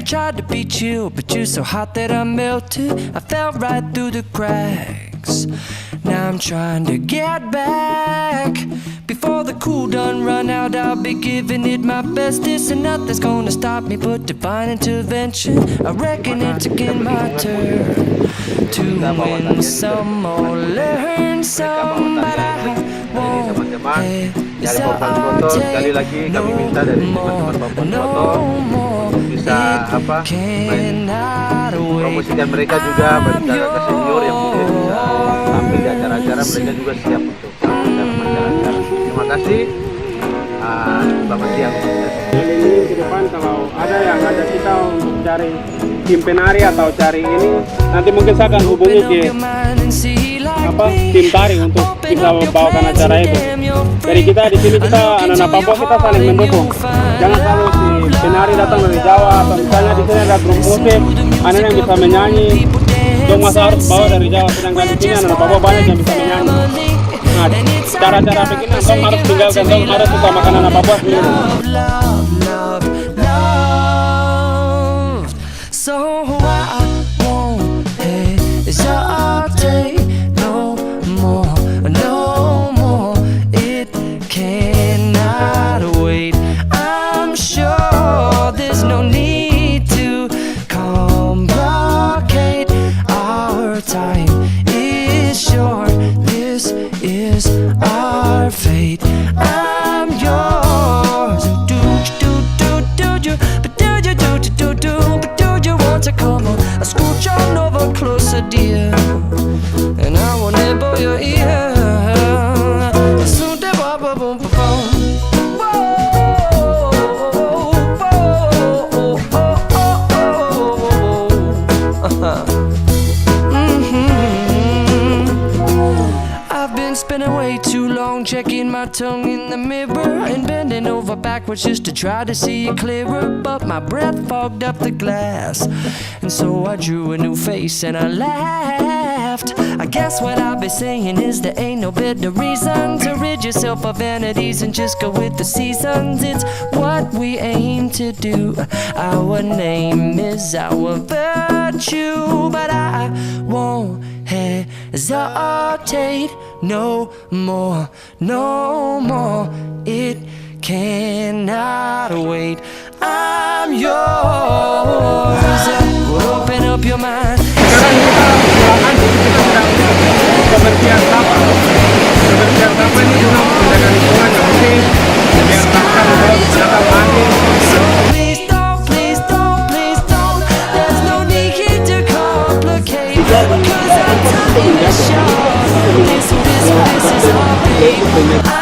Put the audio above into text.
I tried to be chill, but you're so hot that I melted. I fell right through the cracks. Now I'm trying to get back. Before the cool done run out, I'll be giving it my bestest, and nothing's gonna stop me but divine intervention. I reckon it's again my turn to win some or learn some, but I won't Papuansphoto. Sekali lagi kami minta dari teman-teman Papuansphoto bisa promosikan mereka juga bagi kakak senior yang mungkin bisa tampil di acara-acara. Mereka juga siap untuk dalam acara-acara. Terima kasih. Selamat siang. Jadi ini ke depan kalau ada yang ngajak kita untuk cari tim penari atau cari ini, nanti mungkin saya akan hubungi ke tim tari untuk bisa membawakan acara itu. Jadi kita di sini, kita anak-anak Papua, kita saling mendukung. Jangan selalu si penari datang dari Jawa, atau misalnya di sini ada grup musik, anak yang bisa menyanyi, dong masa harus bawa dari Jawa. Sedangkan di sini anak Papua banyak yang bisa menyanyi. Nah, cara-cara begini dong harus tinggalkan, dong harus utamakan anak Papua sendiri. So I won't hesitate no more, no more. It cannot wait. I'm sure there's no need to complicate. Our time is short. This is our fate. I'm yours. To come on, I scooch on over closer, dear, and I will nibble your ear. Soon they boom boom boom boom. I've been spinning way too long, checking my tongue in the mirror and bending over backwards just to try to see it clearer. But my breath fogged up the glass, and so I drew a new face and I laughed. I guess what I'll be saying is there ain't no better reason to rid yourself of vanities and just go with the seasons. It's what we aim to do. Our name is our virtue, but I won't hesitate no more, no more. It cannot wait. I'm yours. Open up your mind. Sekarang kita silakan, kita sedang kebersihan sampah. Kebersihan sampah ini guna menjaga lingkungan yang bersih, biar sampah tidak datang lagi. So please don't, there's no need here to complicate, because our time is short. This is our fate.